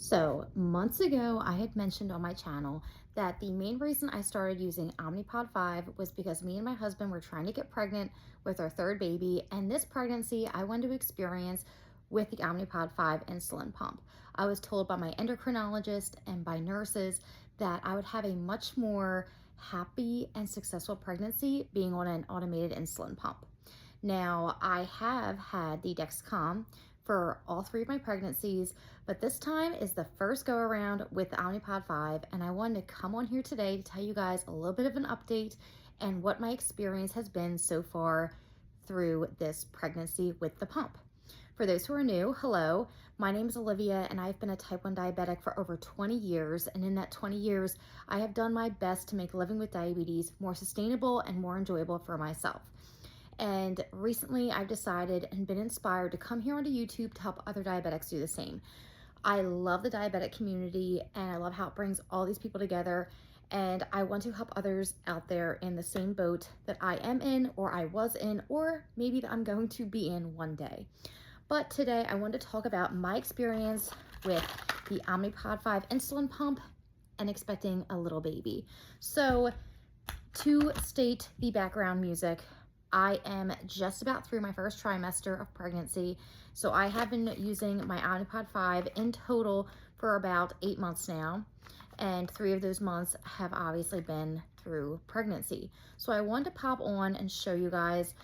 So, months ago, I had mentioned on my channel that the main reason I started using Omnipod 5 was because me and my husband were trying to get pregnant with our third baby, and this pregnancy I wanted to experience with the Omnipod 5 insulin pump. I was told by my endocrinologist and by nurses that I would have a much more happy and successful pregnancy being on an automated insulin pump. Now, I have had the Dexcom for all three of my pregnancies, but this time is the first go around with the Omnipod 5, and I wanted to come on here today to tell you guys a little bit of an update and what my experience has been so far through this pregnancy with the pump. For those who are new, hello, my name is Olivia and I've been a type 1 diabetic for over 20 years, and in that 20 years, I have done my best to make living with diabetes more sustainable and more enjoyable for myself. And recently I've decided and been inspired to come here onto YouTube to help other diabetics do the same. I love the diabetic community and I love how it brings all these people together. And I want to help others out there in the same boat that I am in, or I was in, or maybe that I'm going to be in one day. But today I want to talk about my experience with the Omnipod 5 insulin pump and expecting a little baby. So to state the background music, I am just about through my first trimester of pregnancy. So I have been using my Omnipod 5 in total for about 8 months now. And 3 of those months have obviously been through pregnancy. So I wanted to pop on and show you guys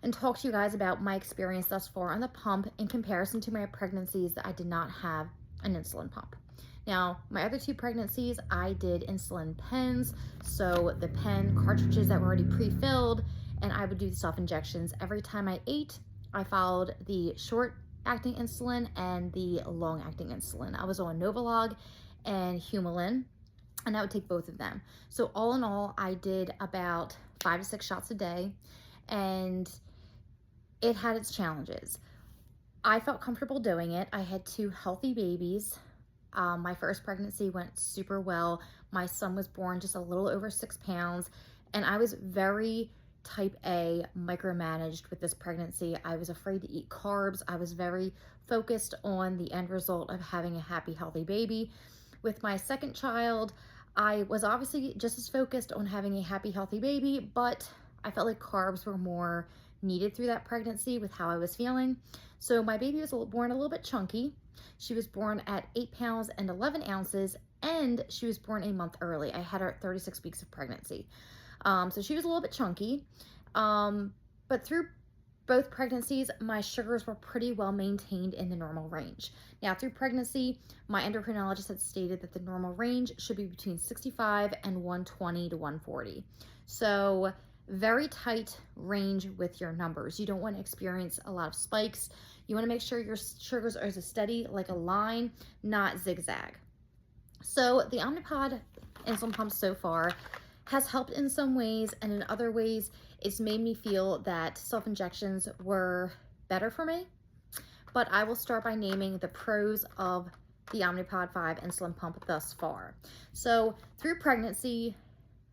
and talk to you guys about my experience thus far on the pump in comparison to my pregnancies that I did not have an insulin pump. Now, my other 2 pregnancies, I did insulin pens. So the pen cartridges that were already pre-filled, and I would do the self-injections. Every time I ate, I followed the short-acting insulin and the long-acting insulin. I was on Novolog and Humulin, and I would take both of them. So all in all, I did about 5 to 6 shots a day, and it had its challenges. I felt comfortable doing it. I had 2 healthy babies. My first pregnancy went super well. My son was born just a little over 6 pounds, and I was very type A micromanaged with this pregnancy. I was afraid to eat carbs. I was very focused on the end result of having a happy, healthy baby. With my second child, I was obviously just as focused on having a happy, healthy baby, but I felt like carbs were more needed through that pregnancy with how I was feeling. So my baby was born a little bit chunky. She was born at 8 pounds and 11 ounces, and she was born a month early. I had her at 36 weeks of pregnancy. So she was a little bit chunky, but through both pregnancies, my sugars were pretty well maintained in the normal range. Now, through pregnancy, my endocrinologist had stated that the normal range should be between 65 and 120 to 140. So very tight range with your numbers. You don't want to experience a lot of spikes. You want to make sure your sugars are as steady like a line, not zigzag. So the Omnipod insulin pump so far has helped in some ways, and in other ways, it's made me feel that self-injections were better for me. But I will start by naming the pros of the Omnipod 5 insulin pump thus far. So through pregnancy,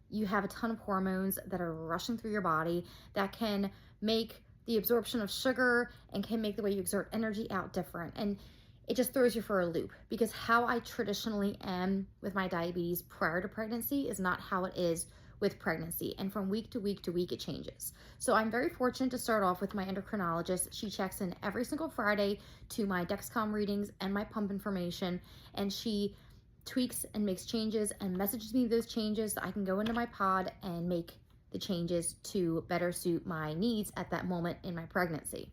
you have a ton of hormones that are rushing through your body that can make the absorption of sugar and can make the way you exert energy out different. And it just throws you for a loop, because how I traditionally am with my diabetes prior to pregnancy is not how it is with pregnancy. And from week to week to week, it changes. So I'm very fortunate to start off with my endocrinologist. She checks in every single Friday to my Dexcom readings and my pump information, and she tweaks and makes changes and messages me those changes so I can go into my pod and make the changes to better suit my needs at that moment in my pregnancy.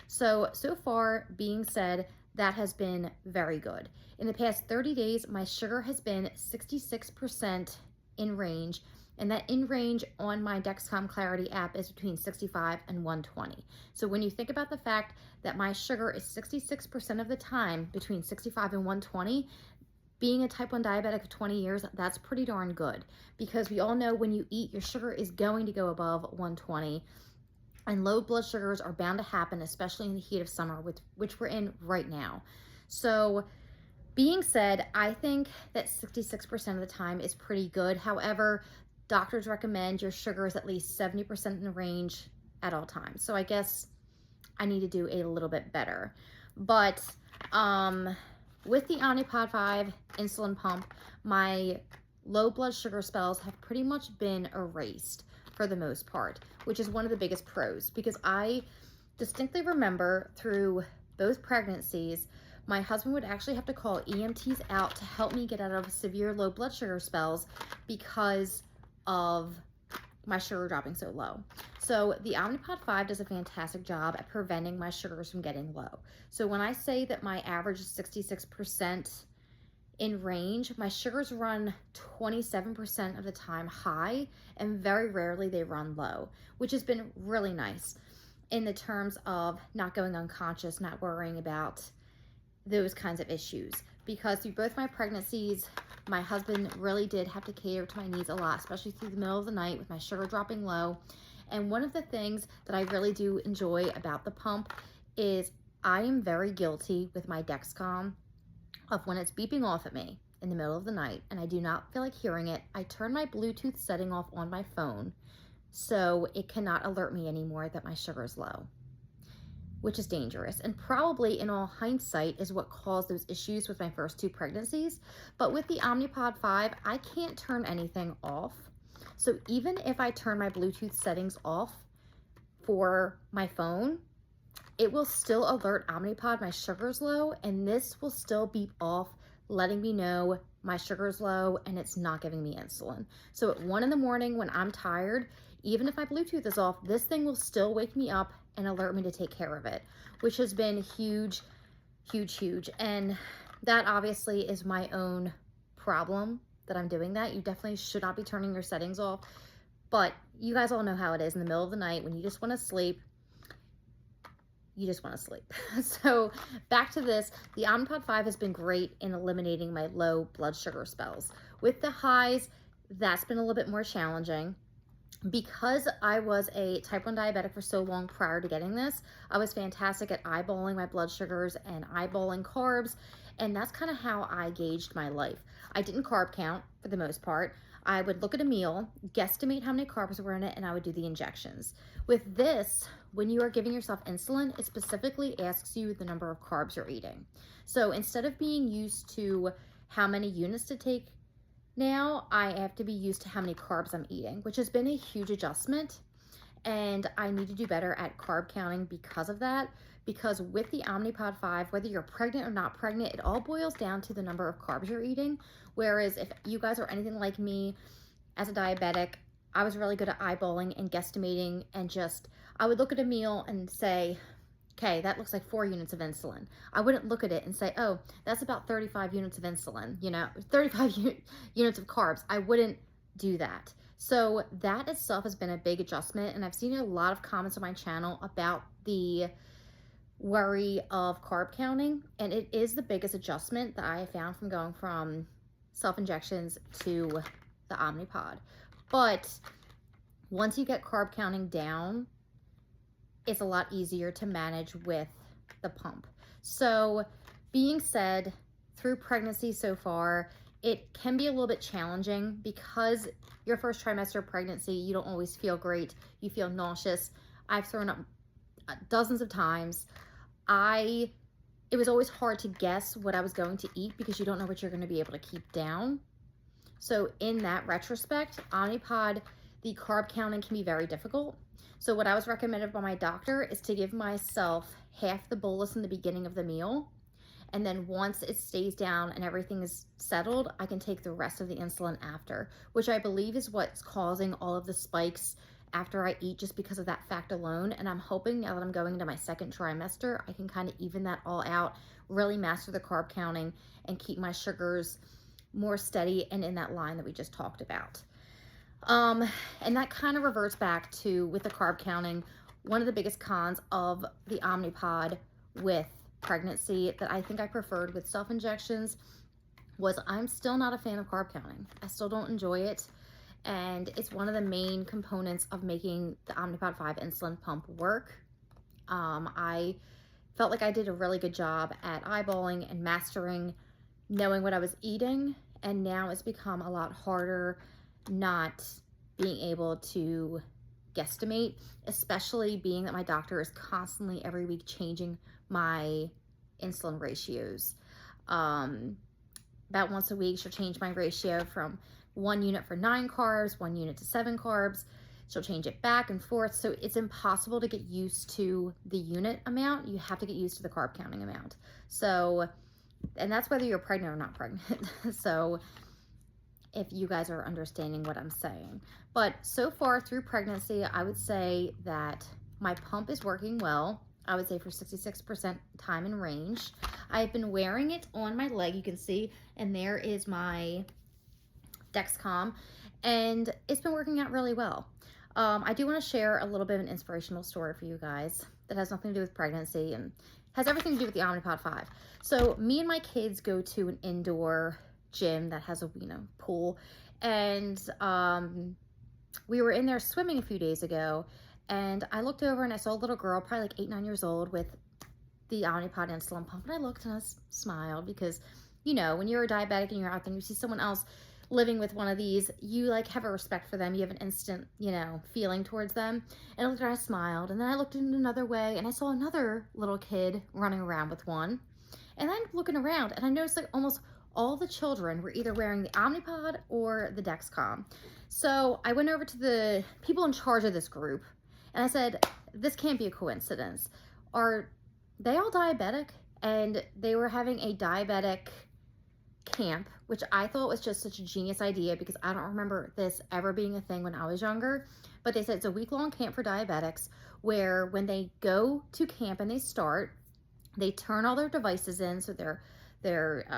So far, being said, that has been very good. In the past 30 days, my sugar has been 66% in range, and that in range on my Dexcom Clarity app is between 65 and 120. So when you think about the fact that my sugar is 66% of the time between 65 and 120, being a type 1 diabetic of 20 years, that's pretty darn good, because we all know when you eat, your sugar is going to go above 120. And low blood sugars are bound to happen, especially in the heat of summer, which we're in right now. So being said, I think that 66% of the time is pretty good. However, doctors recommend your sugar is at least 70% in the range at all times. So I guess I need to do a little bit better. But with the Omnipod 5 insulin pump, my low blood sugar spells have pretty much been erased for the most part, which is one of the biggest pros, because I distinctly remember through both pregnancies, my husband would actually have to call EMTs out to help me get out of severe low blood sugar spells because of my sugar dropping so low. So the Omnipod 5 does a fantastic job at preventing my sugars from getting low. So when I say that my average is 66% in range, my sugars run 27% of the time high, and very rarely they run low, which has been really nice in the terms of not going unconscious, not worrying about those kinds of issues. Because through both my pregnancies, my husband really did have to cater to my needs a lot, especially through the middle of the night with my sugar dropping low. And one of the things that I really do enjoy about the pump is I am very guilty with my Dexcom of when it's beeping off at me in the middle of the night and I do not feel like hearing it, I turn my Bluetooth setting off on my phone so it cannot alert me anymore that my sugar is low, which is dangerous, and probably in all hindsight is what caused those issues with my first 2 pregnancies. But with the Omnipod 5, I can't turn anything off. So even if I turn my Bluetooth settings off for my phone, it will still alert Omnipod my sugar's low, and this will still beep off, letting me know my sugar's low and it's not giving me insulin. So at 1 in the morning when I'm tired, even if my Bluetooth is off, this thing will still wake me up and alert me to take care of it, which has been huge, huge, huge. And that obviously is my own problem that I'm doing that. You definitely should not be turning your settings off, but you guys all know how it is in the middle of the night when you just want to sleep. You just want to sleep. So back to this, the Omnipod 5 has been great in eliminating my low blood sugar spells. With the highs, that's been a little bit more challenging. Because I was a type 1 diabetic for so long prior to getting this, I was fantastic at eyeballing my blood sugars and eyeballing carbs, and that's kind of how I gauged my life. I didn't carb count for the most part. I would look at a meal, guesstimate how many carbs were in it, and I would do the injections. With this, when you are giving yourself insulin, it specifically asks you the number of carbs you're eating. So instead of being used to how many units to take, now I have to be used to how many carbs I'm eating, which has been a huge adjustment. And I need to do better at carb counting because of that. Because with the Omnipod 5, whether you're pregnant or not pregnant, it all boils down to the number of carbs you're eating. Whereas if you guys are anything like me as a diabetic, I was really good at eyeballing and guesstimating, and just, I would look at a meal and say, okay, that looks like 4 units of insulin. I wouldn't look at it and say, oh, that's about 35 units of insulin, 35 units of carbs. I wouldn't do that. So that itself has been a big adjustment, and I've seen a lot of comments on my channel about the worry of carb counting, and it is the biggest adjustment that I have found from going from self-injections to the Omnipod. But once you get carb counting down, it's a lot easier to manage with the pump. So being said, through pregnancy so far, it can be a little bit challenging because your first trimester of pregnancy, you don't always feel great. You feel nauseous. I've thrown up dozens of times. It was always hard to guess what I was going to eat because you don't know what you're going to be able to keep down. So in that retrospect, Omnipod, the carb counting can be very difficult. So what I was recommended by my doctor is to give myself half the bolus in the beginning of the meal. And then once it stays down and everything is settled, I can take the rest of the insulin after, which I believe is what's causing all of the spikes after I eat, just because of that fact alone. And I'm hoping now that I'm going into my 2nd trimester, I can kind of even that all out, really master the carb counting and keep my sugars more steady and in that line that we just talked about. And that kind of reverts back to, with the carb counting, one of the biggest cons of the Omnipod with pregnancy that I think I preferred with self-injections was I'm still not a fan of carb counting. I still don't enjoy it. And it's one of the main components of making the Omnipod 5 insulin pump work. I felt like I did a really good job at eyeballing and mastering, knowing what I was eating. And now it's become a lot harder not being able to guesstimate, especially being that my doctor is constantly every week changing my insulin ratios. About once a week, she'll change my ratio from 1 unit for 9 carbs, 1 unit to 7 carbs. She'll change it back and forth. So it's impossible to get used to the unit amount. You have to get used to the carb counting amount. So, and that's whether you're pregnant or not pregnant. So if you guys are understanding what I'm saying. But so far through pregnancy, I would say that my pump is working well. I would say for 66% time in range. I've been wearing it on my leg, you can see, and there is my Dexcom, and it's been working out really well. I do want to share a little bit of an inspirational story for you guys that has nothing to do with pregnancy and has everything to do with the Omnipod 5. So me and my kids go to an indoor gym that has a pool, and we were in there swimming a few days ago, and I looked over and I saw a little girl, probably like 8-9 years old, with the Omnipod insulin pump, and I looked and I smiled because, when you're a diabetic and you're out there and you see someone else living with one of these, you like have a respect for them. You have an instant, feeling towards them. And I looked and I smiled, and then I looked in another way and I saw another little kid running around with one. And I'm looking around and I noticed like almost all the children were either wearing the Omnipod or the Dexcom. So I went over to the people in charge of this group and I said, this can't be a coincidence. Are they all diabetic? And they were having a diabetic camp, which I thought was just such a genius idea because I don't remember this ever being a thing when I was younger. But they said it's a week-long camp for diabetics where when they go to camp and they start, they turn all their devices in, so their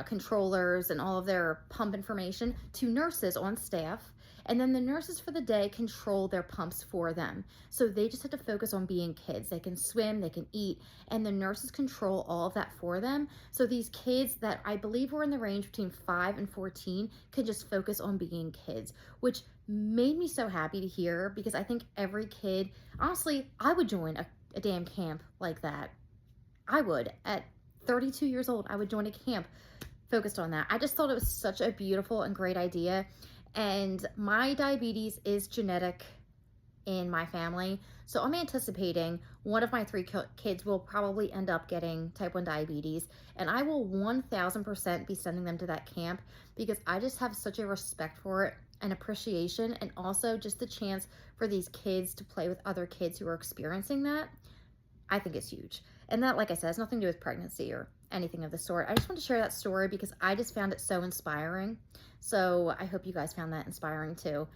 controllers and all of their pump information, to nurses on staff. And then the nurses for the day control their pumps for them. So they just have to focus on being kids. They can swim, they can eat, and the nurses control all of that for them. So these kids that I believe were in the range between 5 and 14 could just focus on being kids, which made me so happy to hear because I think every kid, honestly, I would join a damn camp like that. I would. At 32 years old, I would join a camp focused on that. I just thought it was such a beautiful and great idea. And my diabetes is genetic in my family. So I'm anticipating one of my 3 kids will probably end up getting type 1 diabetes. And I will 1000% be sending them to that camp because I just have such a respect for it and appreciation, and also just the chance for these kids to play with other kids who are experiencing that. I think it's huge. And that, like I said, has nothing to do with pregnancy or anything of the sort. I just want to share that story because I just found it so inspiring. So I hope you guys found that inspiring too.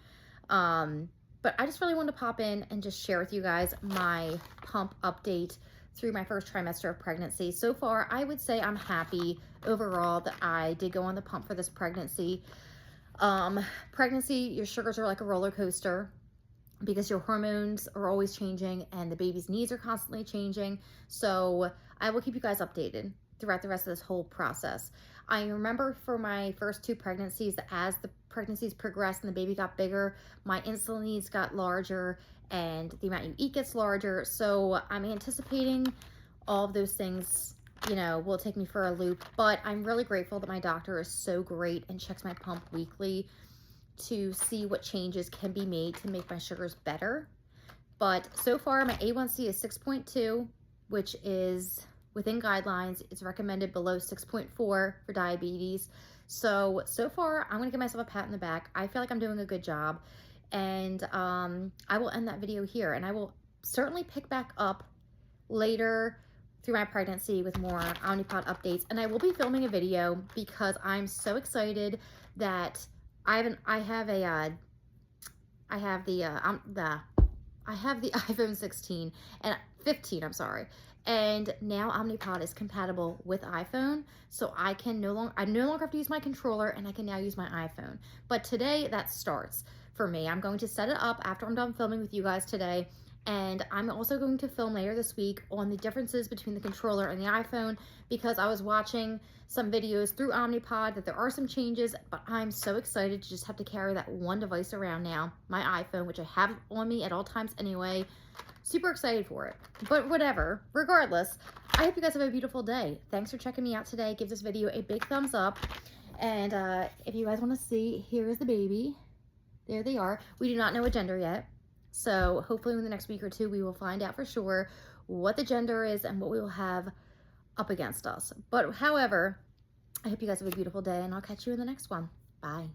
But I just really wanted to pop in and just share with you guys my pump update through my first trimester of pregnancy. So far, I would say I'm happy overall that I did go on the pump for this pregnancy. Pregnancy, your sugars are like a roller coaster, because your hormones are always changing and the baby's needs are constantly changing. So I will keep you guys updated throughout the rest of this whole process. I remember for my first 2 pregnancies, as the pregnancies progressed and the baby got bigger, my insulin needs got larger and the amount you eat gets larger. So I'm anticipating all of those things, will take me for a loop. But I'm really grateful that my doctor is so great and checks my pump weekly to see what changes can be made to make my sugars better. But so far my A1C is 6.2, which is within guidelines. It's recommended below 6.4 for diabetes. So far I'm gonna give myself a pat in the back. I feel like I'm doing a good job, and I will end that video here, and I will certainly pick back up later through my pregnancy with more Omnipod updates. And I will be filming a video because I'm so excited that I have the iPhone 16 and 15, I'm sorry. And now Omnipod is compatible with iPhone, so I no longer have to use my controller, and I can now use my iPhone. But today that starts for me. I'm going to set it up after I'm done filming with you guys today. And I'm also going to film later this week on the differences between the controller and the iPhone, because I was watching some videos through Omnipod that there are some changes, but I'm so excited to just have to carry that one device around now, my iPhone, which I have on me at all times anyway. Super excited for it. But whatever, regardless, I hope you guys have a beautiful day. Thanks for checking me out today. Give this video a big thumbs up. And if you guys want to see, here is the baby. There they are. We do not know a gender yet. So hopefully in the next week or 2, we will find out for sure what the gender is and what we will have up against us. But however, I hope you guys have a beautiful day, and I'll catch you in the next one. Bye.